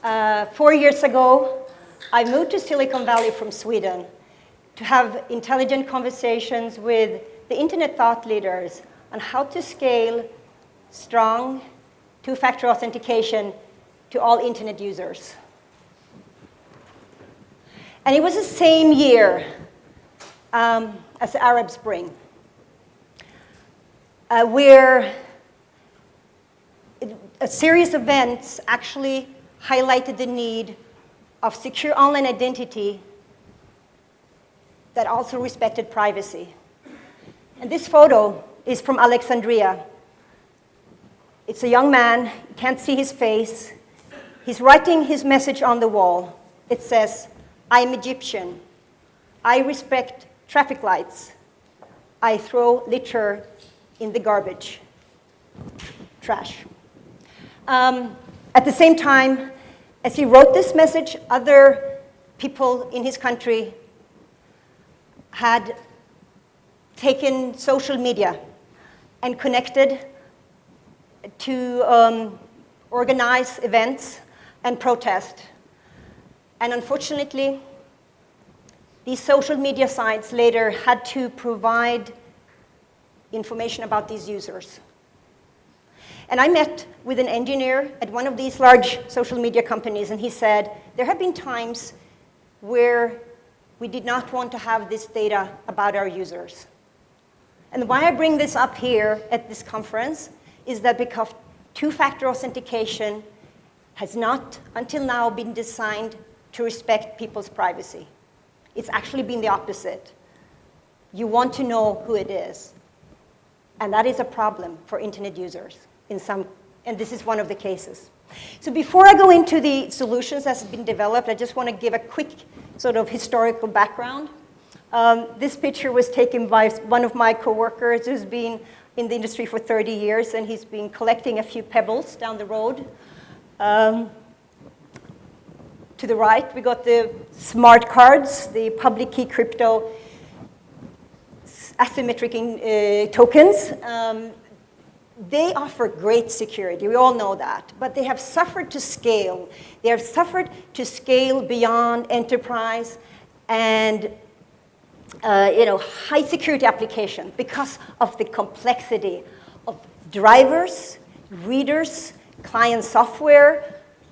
4 years ago, I moved to Silicon Valley from Sweden to have intelligent conversations with the internet thought leaders on how to scale strong two-factor authentication to all internet users. And it was the same year as the Arab Spring, where a series of events actually highlighted the need of secure online identity that also respected privacy. And this photo is from Alexandria. It's a young man, you can't see his face. He's writing his message on the wall. It says, "I'm Egyptian. I respect traffic lights. I throw litter in the garbage." Trash. At the same time, as he wrote this message, other people in his country had taken social media and connected to organize events and protest. And unfortunately, these social media sites later had to provide information about these users. And I met with an engineer at one of these large social media companies, and he said, there have been times where we did not want to have this data about our users. And why I bring this up here at this conference is that because two-factor authentication has not, until now, been designed to respect people's privacy. It's actually been the opposite. You want to know who it is. And that is a problem for internet users in some, and this is one of the cases. So before I go into the solutions that's been developed, I just want to give a quick sort of historical background. This picture was taken by one of my coworkers who's been in the industry for 30 years, and he's been collecting a few pebbles down the road. To the right, we got the smart cards, the public key crypto asymmetric tokens. They offer great security, we all know that, but they have suffered to scale. They have suffered to scale beyond enterprise and high security application because of the complexity of drivers, readers, client software,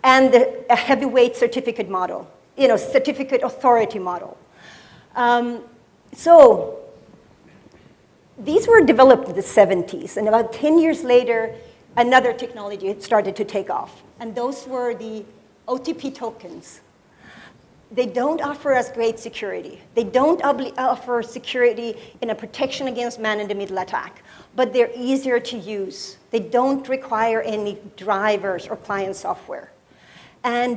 and a heavyweight certificate model, certificate authority model. So these were developed in the 70s, and about 10 years later, another technology had started to take off, and those were the OTP tokens. They don't offer us great security. They don't offer security in a protection against man-in-the-middle attack, but they're easier to use. They don't require any drivers or client software. And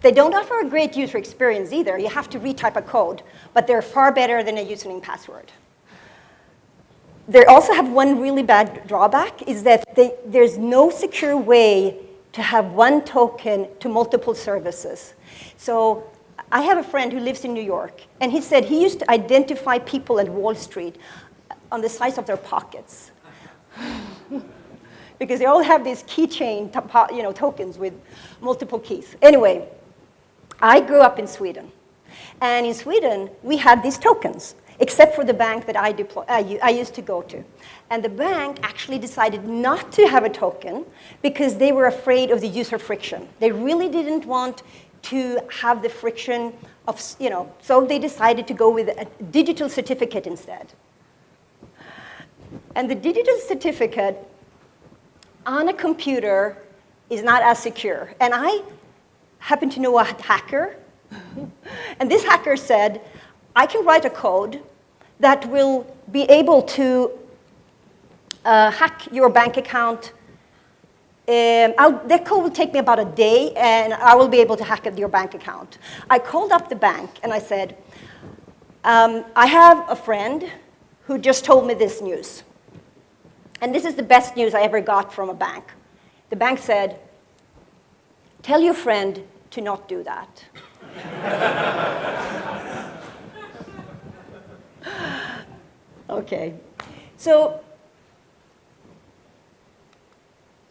they don't offer a great user experience either. You have to retype a code, but they're far better than a username password. They also have one really bad drawback, is that there's no secure way to have one token to multiple services. So I have a friend who lives in New York, and he said he used to identify people at Wall Street on the size of their pockets. Because they all have these keychain tokens with multiple keys. Anyway, I grew up in Sweden. And in Sweden, we had these tokens, except for the bank that I used to go to. And the bank actually decided not to have a token because they were afraid of the user friction. They really didn't want to have the friction of, so they decided to go with a digital certificate instead. And the digital certificate on a computer is not as secure. And I happen to know a hacker. And this hacker said, I can write a code that will be able to hack your bank account. That code will take me about a day, and I will be able to hack your bank account. I called up the bank, and I said, I have a friend who just told me this news. And this is the best news I ever got from a bank. The bank said, tell your friend to not do that. Okay, so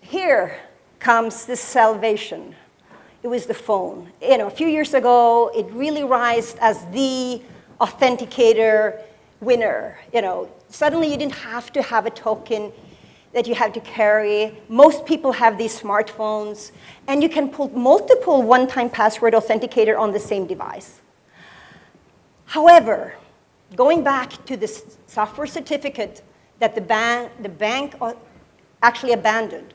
here comes the salvation. It was the phone. A few years ago, it really rised as the authenticator winner. Suddenly you didn't have to have a token that you have to carry. Most people have these smartphones, and you can put multiple one-time password authenticator on the same device. However, going back to the software certificate that the bank actually abandoned,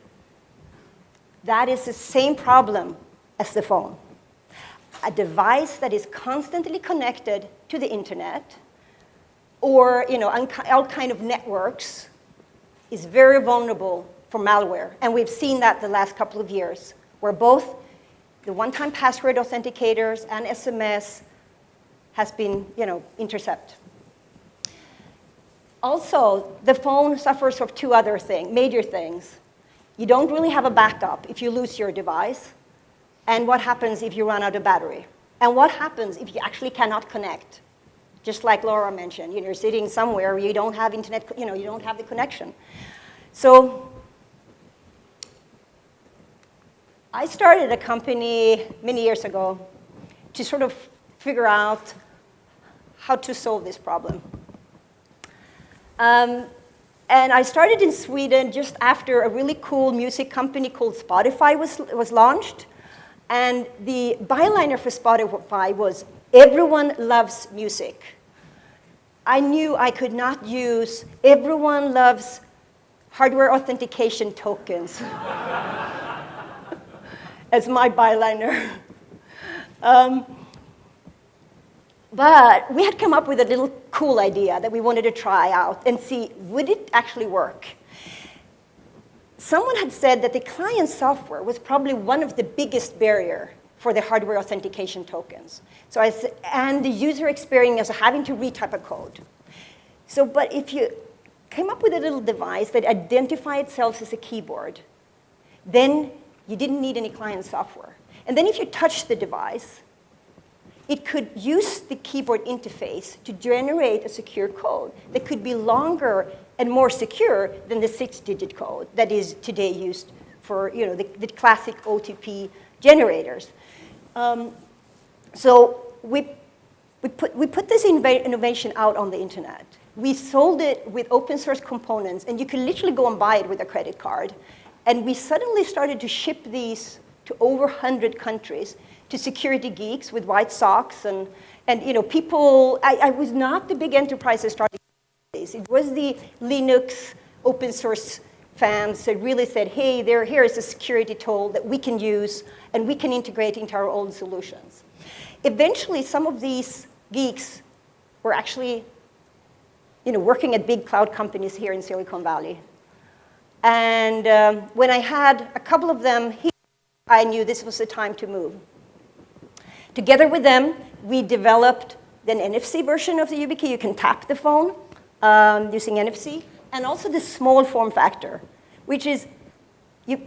that is the same problem as the phone. A device that is constantly connected to the internet or all kind of networks is very vulnerable for malware. And we've seen that the last couple of years, where both the one-time password authenticators and SMS has been intercepted. Also, the phone suffers from two other major things. You don't really have a backup if you lose your device. And what happens if you run out of battery? And what happens if you actually cannot connect? Just like Laura mentioned, you're sitting somewhere, you don't have internet, you don't have the connection. So I started a company many years ago to sort of figure out how to solve this problem. And I started in Sweden just after a really cool music company called Spotify was launched. And the byliner for Spotify was, everyone loves music. I knew I could not use everyone loves hardware authentication tokens as my byliner. But we had come up with a little cool idea that we wanted to try out and see, would it actually work? Someone had said that the client software was probably one of the biggest barrier for the hardware authentication tokens. And the user experience of having to retype a code. But if you came up with a little device that identified itself as a keyboard, then you didn't need any client software. And then if you touch the device, it could use the keyboard interface to generate a secure code that could be longer and more secure than the 6-digit code that is today used for the classic OTP generators. So we put this innovation out on the internet. We sold it with open source components, and you could literally go and buy it with a credit card. And we suddenly started to ship these to over 100 countries to security geeks with white socks and people. I was not the big enterprises starting this. It was the Linux open source fans that really said, hey, here is a security tool that we can use and we can integrate into our own solutions. Eventually, some of these geeks were actually working at big cloud companies here in Silicon Valley. And when I had a couple of them here, I knew this was the time to move. Together with them, we developed an NFC version of the Yubico. You can tap the phone using NFC, and also the small form factor, which is you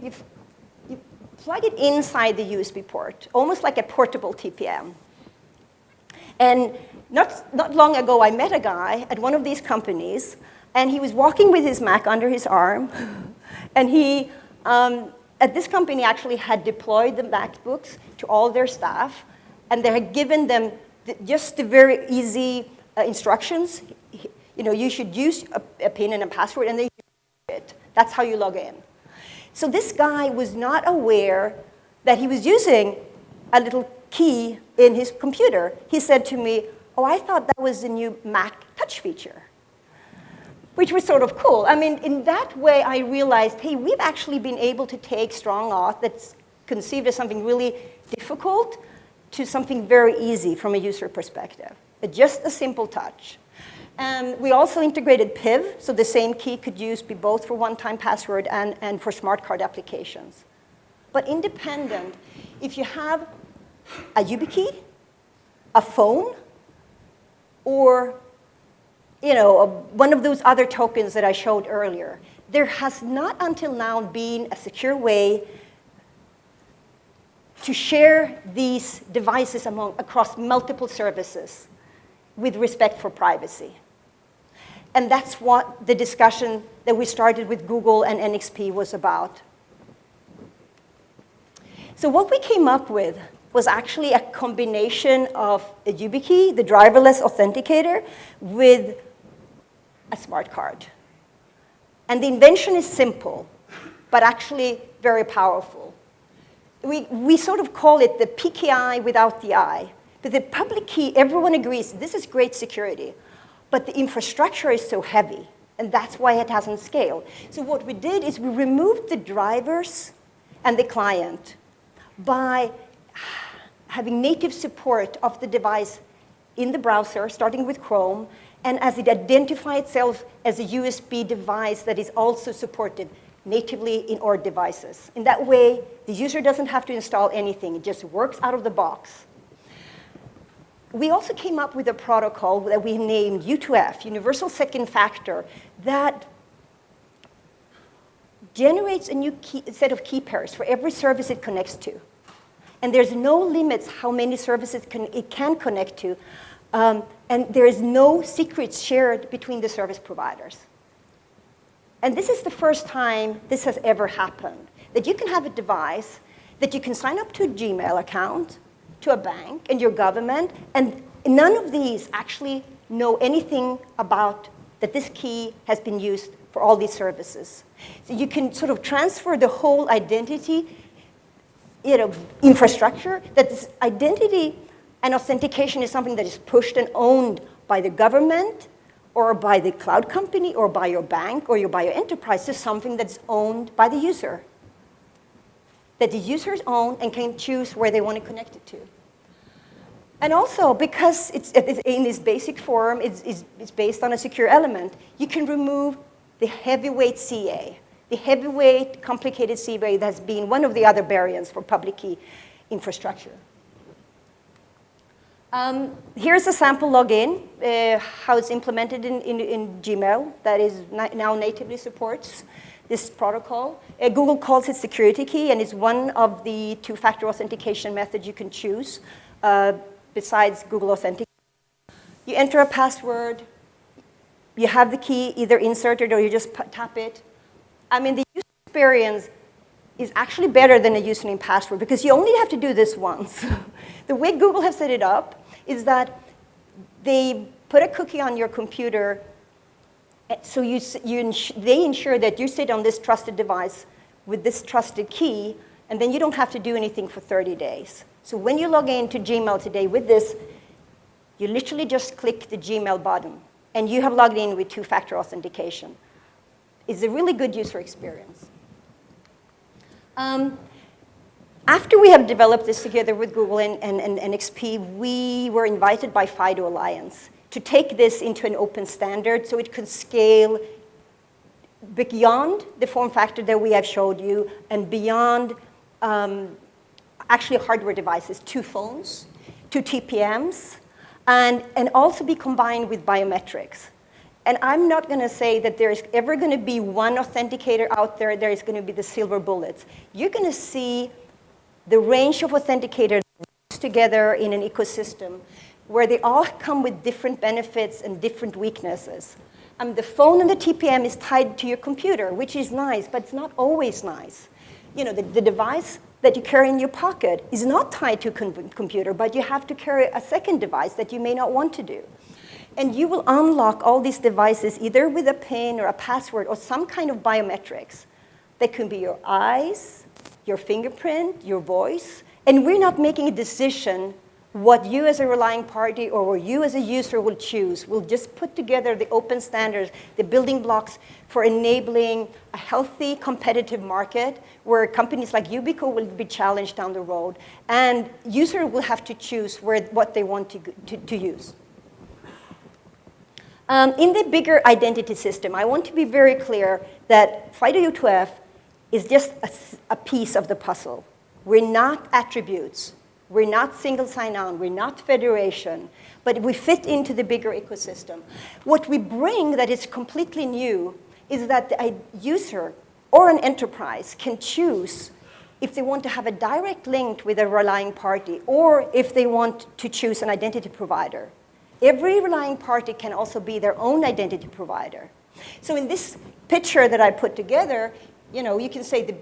plug it inside the USB port, almost like a portable TPM. And not long ago, I met a guy at one of these companies, and he was walking with his Mac under his arm, and he, at this company, actually had deployed the MacBooks to all their staff, and they had given them just the very easy instructions. You should use a PIN and a password, and they use it. That's how you log in. So this guy was not aware that he was using a little key in his computer. He said to me, oh, I thought that was the new Mac touch feature, which was sort of cool. I mean, in that way, I realized, hey, we've actually been able to take strong auth that's conceived as something really difficult to something very easy from a user perspective. Just a simple touch. And we also integrated PIV, so the same key could be both for one-time password and for smart card applications. But independent, if you have a YubiKey, a phone, or one of those other tokens that I showed earlier, there has not until now been a secure way to share these devices across multiple services with respect for privacy. And that's what the discussion that we started with Google and NXP was about. So what we came up with was actually a combination of a Yubico, the driverless authenticator, with a smart card. And the invention is simple, but actually very powerful. We sort of call it the PKI without the I. But the public key, everyone agrees, this is great security. But the infrastructure is so heavy, and that's why it hasn't scaled. So what we did is we removed the drivers and the client by having native support of the device in the browser, starting with Chrome, and as it identifies itself as a USB device that is also supported natively in our devices. In that way, the user doesn't have to install anything. It just works out of the box. We also came up with a protocol that we named U2F, Universal Second Factor, that generates a new set of key pairs for every service it connects to. And there's no limits how many services it can connect to. And there is no secrets shared between the service providers. And this is the first time this has ever happened, that you can have a device that you can sign up to a Gmail account, to a bank, and your government, and none of these actually know anything about that this key has been used for all these services. So you can sort of transfer the whole identity infrastructure, that this identity and authentication is something that is pushed and owned by the government or by the cloud company or by your bank or by your enterprise, to something that's owned by the user, that the users own and can choose where they want to connect it to. And also, because it's in this basic form, it's based on a secure element, you can remove the heavyweight CA. The heavyweight, complicated CA has been one of the other barriers for public key infrastructure. Here's a sample login, how it's implemented in Gmail, that is now natively supports this protocol. Google calls it security key, and it's one of the two-factor authentication methods you can choose besides Google Authenticate. You enter a password. You have the key either inserted or you just tap it. I mean, the user experience is actually better than a username password because you only have to do this once. The way Google has set it up is that they put a cookie on your computer, so they ensure that you sit on this trusted device with this trusted key, and then you don't have to do anything for 30 days. So when you log into Gmail today with this, you literally just click the Gmail button, and you have logged in with two-factor authentication. It's a really good user experience. After we have developed this together with Google and NXP, we were invited by FIDO Alliance to take this into an open standard so it could scale beyond the form factor that we have showed you and beyond actually hardware devices, 2 phones, 2 TPMs, and also be combined with biometrics. And I'm not going to say that there's ever going to be one authenticator out there that is going to be the silver bullets. You're going to see the range of authenticators together in an ecosystem where they all come with different benefits and different weaknesses. The phone and the TPM is tied to your computer, which is nice, but it's not always nice. You know, the device that you carry in your pocket is not tied to a computer, but you have to carry a second device that you may not want to do. And you will unlock all these devices either with a PIN or a password or some kind of biometrics. That can be your eyes, your fingerprint, your voice. And we're not making a decision what you as a relying party or what you as a user will choose. We'll just put together the open standards, the building blocks for enabling a healthy, competitive market where companies like Yubico will be challenged down the road. And users will have to choose what they want to use. In the bigger identity system, I want to be very clear that FIDO U2F is just a piece of the puzzle. We're not attributes. We're not single sign-on. We're not federation. But we fit into the bigger ecosystem. What we bring that is completely new is that the user or an enterprise can choose if they want to have a direct link with a relying party or if they want to choose an identity provider. Every relying party can also be their own identity provider. So in this picture that I put together, you know, you can say the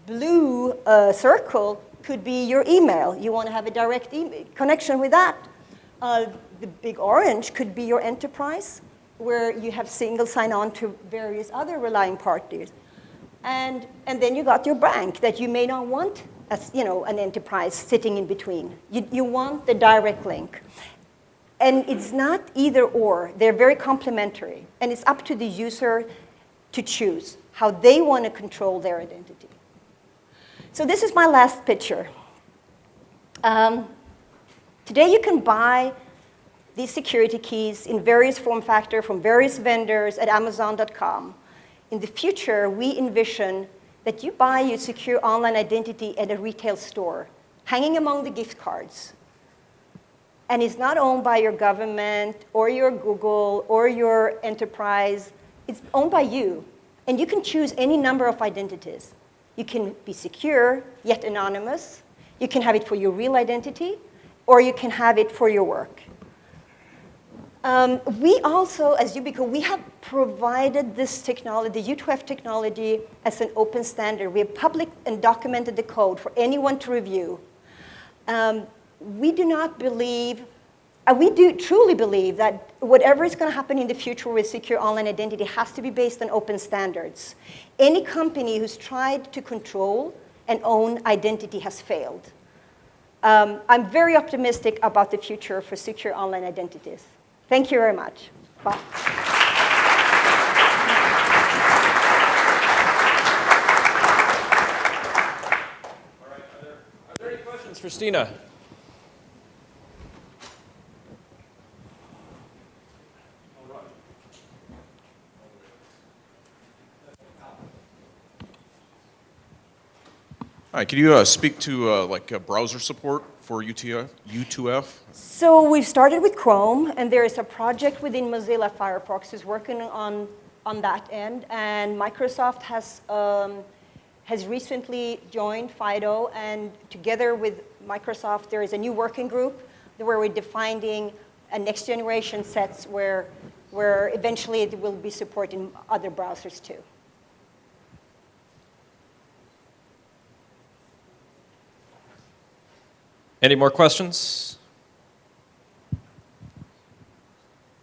blue circle could be your email. You want to have a direct connection with that. The big orange could be your enterprise, where you have single sign-on to various other relying parties. And then you got your bank that you may not want as an enterprise sitting in between. You want the direct link. And it's not either or. They're very complementary. And it's up to the user to choose how they want to control their identity. So this is my last picture. Today you can buy these security keys in various form factors from various vendors at Amazon.com. In the future, we envision that you buy your secure online identity at a retail store, hanging among the gift cards. And it's not owned by your government or your Google or your enterprise. It's owned by you. And you can choose any number of identities. You can be secure, yet anonymous. You can have it for your real identity, or you can have it for your work. We also, as Yubico, we have provided this technology, the U2F technology, as an open standard. We have public and documented the code for anyone to review. We do not believe, we do truly believe that whatever is going to happen in the future with secure online identity has to be based on open standards. Any company who's tried to control and own identity has failed. I'm very optimistic about the future for secure online identities. Thank you very much. Bye. All right, are there any questions for Stina? Hi, could you speak to browser support for U2F? So we've started with Chrome, and there is a project within Mozilla Firefox who's working on that end, and Microsoft has recently joined FIDO, and together with Microsoft, there is a new working group where we're defining a next generation sets where eventually it will be supporting other browsers too. Any more questions?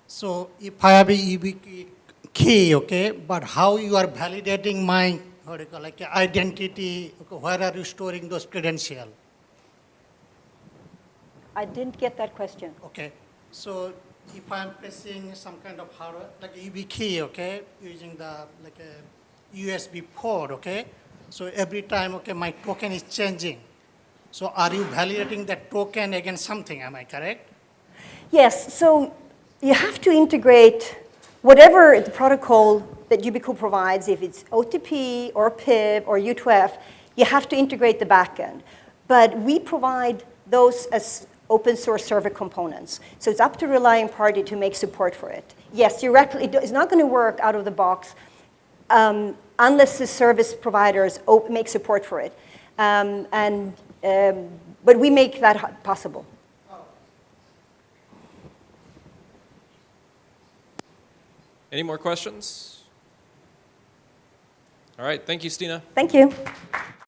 So if I have a Yubico key, okay, but how you are validating my identity? Okay, where are you storing those credentials? I didn't get that question. Okay, so if I'm pressing some kind of hardware, like a Yubico key, okay, using the a USB port, okay, so every time, okay, my token is changing. So are you validating that token against something, am I correct? Yes, so you have to integrate whatever the protocol that Yubico provides, if it's OTP or PIB or U2F, you have to integrate the backend. But we provide those as open source server components. So it's up to relying party to make support for it. Yes, it's not going to work out of the box unless the service providers make support for it. But we make that possible. Any more questions? All right, thank you, Stina. Thank you.